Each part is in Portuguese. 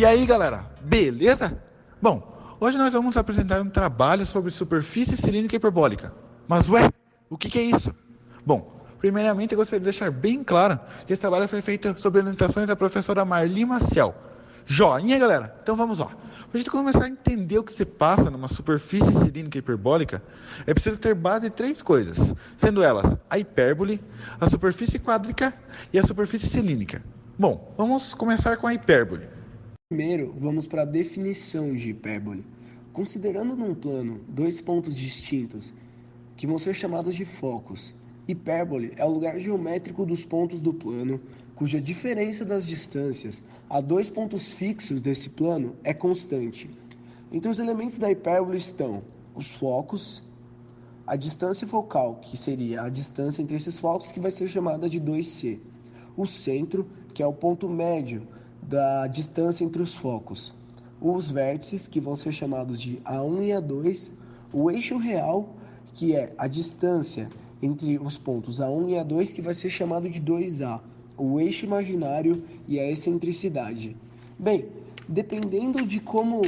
E aí, galera, beleza? Bom, hoje nós vamos apresentar um trabalho sobre superfície cilíndrica hiperbólica. Mas ué, o que é isso? Bom, primeiramente eu gostaria de deixar bem claro que esse trabalho foi feito sob orientações da professora Marli Maciel. Joinha, galera? Então vamos lá. Para a gente começar a entender o que se passa numa superfície cilíndrica hiperbólica, é preciso ter base de três coisas, sendo elas a hipérbole, a superfície quádrica e a superfície cilíndrica. Bom, vamos começar com a hipérbole. Primeiro, vamos para a definição de hipérbole. Considerando num plano dois pontos distintos, que vão ser chamados de focos, hipérbole é o lugar geométrico dos pontos do plano, cuja diferença das distâncias a dois pontos fixos desse plano é constante. Entre os elementos da hipérbole estão os focos, a distância focal, que seria a distância entre esses focos, que vai ser chamada de 2C, o centro, que é o ponto médio da distância entre os focos, os vértices, que vão ser chamados de A1 e A2, o eixo real, que é a distância entre os pontos A1 e A2, que vai ser chamado de 2A, o eixo imaginário e a excentricidade. Bem, dependendo de como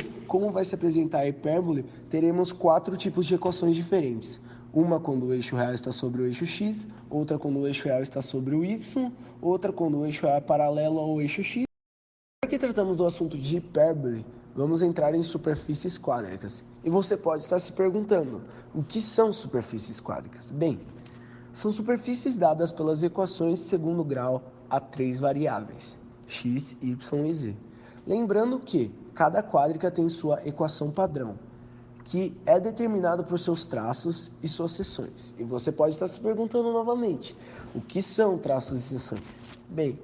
vai se apresentar a hipérbole, teremos quatro tipos de equações diferentes. Uma quando o eixo real está sobre o eixo x, outra quando o eixo real está sobre o y, outra quando o eixo real é paralelo ao eixo x. Já que tratamos do assunto de hipérbole, vamos entrar em superfícies quádricas. E você pode estar se perguntando, o que são superfícies quádricas? Bem, são superfícies dadas pelas equações de segundo grau a três variáveis, x, y e z. Lembrando que cada quádrica tem sua equação padrão, que é determinado por seus traços e suas seções. E você pode estar se perguntando novamente, o que são traços e seções? Bem,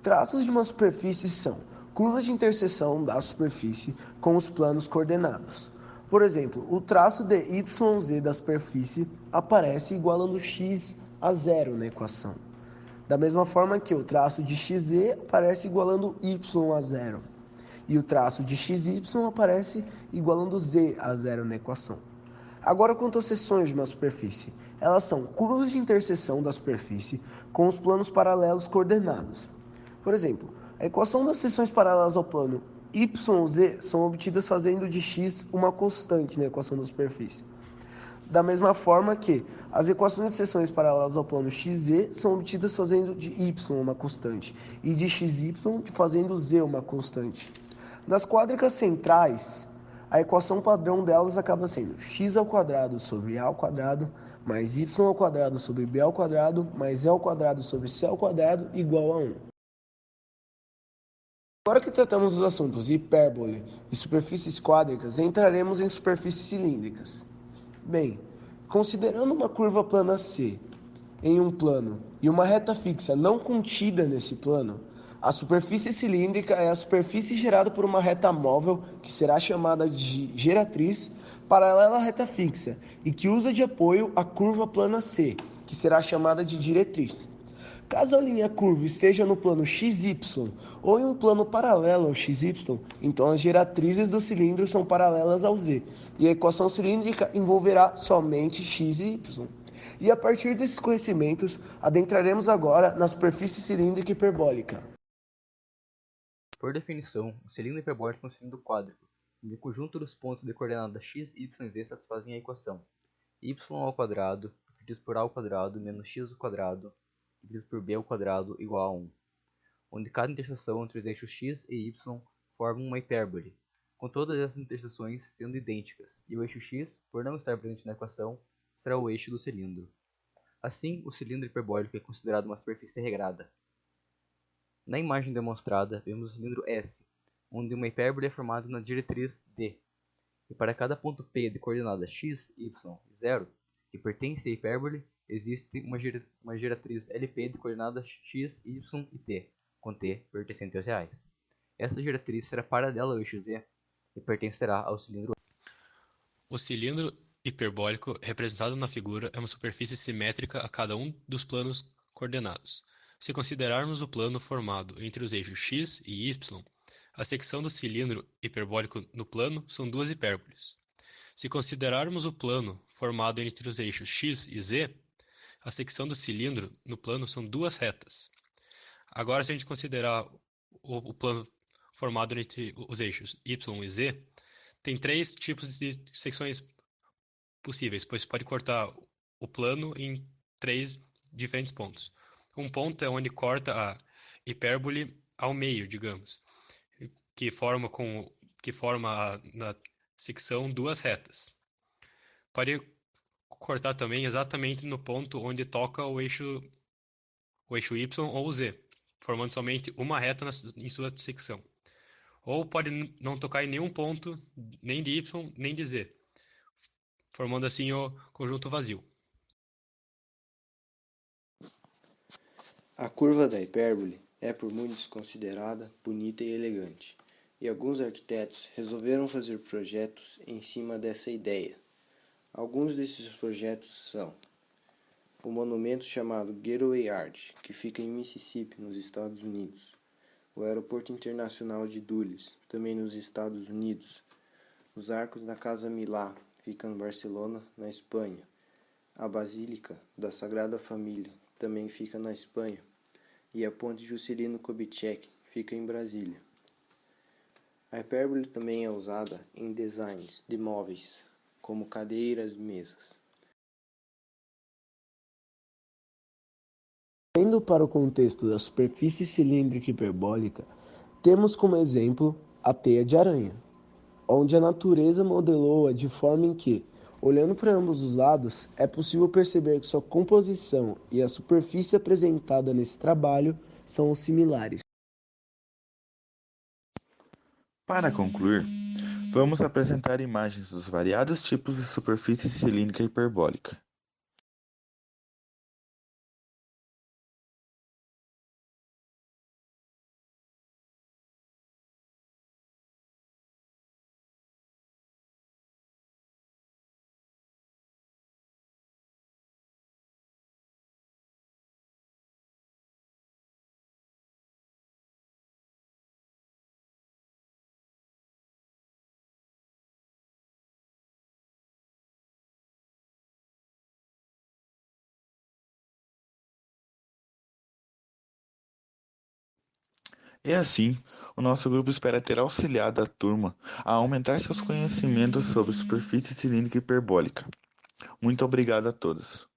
traços de uma superfície são curvas de interseção da superfície com os planos coordenados. Por exemplo, o traço de YZ da superfície aparece igualando x a zero na equação. Da mesma forma que o traço de XZ aparece igualando y a zero. E o traço de XY aparece igualando z a zero na equação. Agora, quanto às seções de uma superfície, elas são curvas de interseção da superfície com os planos paralelos coordenados. Por exemplo, a equação das seções paralelas ao plano YZ são obtidas fazendo de x uma constante na equação da superfície. Da mesma forma que as equações de seções paralelas ao plano XZ são obtidas fazendo de y uma constante e de XY fazendo z uma constante. Nas quádricas centrais, a equação padrão delas acaba sendo x ao quadrado sobre a ao quadrado mais y ao quadrado sobre b ao quadrado mais e ao quadrado sobre c ao quadrado igual a 1. Agora que tratamos dos assuntos hipérbole e superfícies quádricas, entraremos em superfícies cilíndricas. Bem, considerando uma curva plana C em um plano e uma reta fixa não contida nesse plano, a superfície cilíndrica é a superfície gerada por uma reta móvel, que será chamada de geratriz, paralela à reta fixa, e que usa de apoio a curva plana C, que será chamada de diretriz. Caso a linha curva esteja no plano XY ou em um plano paralelo ao XY, então as geratrizes do cilindro são paralelas ao Z, e a equação cilíndrica envolverá somente x e y. E a partir desses conhecimentos, adentraremos agora na superfície cilíndrica hiperbólica. Por definição, o cilindro hiperbólico é um cilindro quádrico, em que o conjunto dos pontos de coordenadas x, y e z satisfazem a equação y ao quadrado dividido por a ao quadrado menos x ao quadrado dividido por b ao quadrado igual a 1, onde cada interseção entre os eixos x e y forma uma hipérbole, com todas essas interseções sendo idênticas, e o eixo x, por não estar presente na equação, será o eixo do cilindro. Assim, o cilindro hiperbólico é considerado uma superfície regrada. Na imagem demonstrada, vemos o cilindro S, onde uma hipérbole é formada na diretriz D, e para cada ponto P de coordenadas x, y e 0, que pertence à hipérbole, existe uma geratriz LP de coordenadas x, y e t, com t pertencente aos reais. Essa geratriz será paralela ao eixo z e pertencerá ao cilindro. O cilindro hiperbólico representado na figura é uma superfície simétrica a cada um dos planos coordenados. Se considerarmos o plano formado entre os eixos x e y, a secção do cilindro hiperbólico no plano são duas hipérboles. Se considerarmos o plano formado entre os eixos x e z, a secção do cilindro no plano são duas retas. Agora, se a gente considerar o plano formado entre os eixos Y e Z, tem 3 tipos de secções possíveis, pois pode cortar o plano em 3 diferentes pontos. Um ponto é onde corta a hipérbole ao meio, digamos, que forma na secção 2 retas. Pode cortar também exatamente no ponto onde toca o eixo Y ou o Z, formando somente uma reta em sua secção. Ou pode não tocar em nenhum ponto, nem de Y nem de Z, formando assim o conjunto vazio. A curva da hipérbole é por muitos considerada bonita e elegante, e alguns arquitetos resolveram fazer projetos em cima dessa ideia. Alguns desses projetos são o monumento chamado Gateway Arch, que fica em Mississippi, nos Estados Unidos, o Aeroporto Internacional de Dulles, também nos Estados Unidos, os Arcos da Casa Milá, fica em Barcelona, na Espanha, a Basílica da Sagrada Família, também fica na Espanha, e a Ponte Juscelino Kubitschek, fica em Brasília. A hipérbole também é usada em designs de móveis, como cadeiras e mesas. Indo para o contexto da superfície cilíndrica hiperbólica, temos como exemplo a teia de aranha, onde a natureza modelou-a de forma em que, olhando para ambos os lados, é possível perceber que sua composição e a superfície apresentada nesse trabalho são similares. Para concluir, vamos apresentar imagens dos variados tipos de superfície cilíndrica hiperbólica. E assim, o nosso grupo espera ter auxiliado a turma a aumentar seus conhecimentos sobre superfície cilíndrica hiperbólica. Muito obrigado a todos.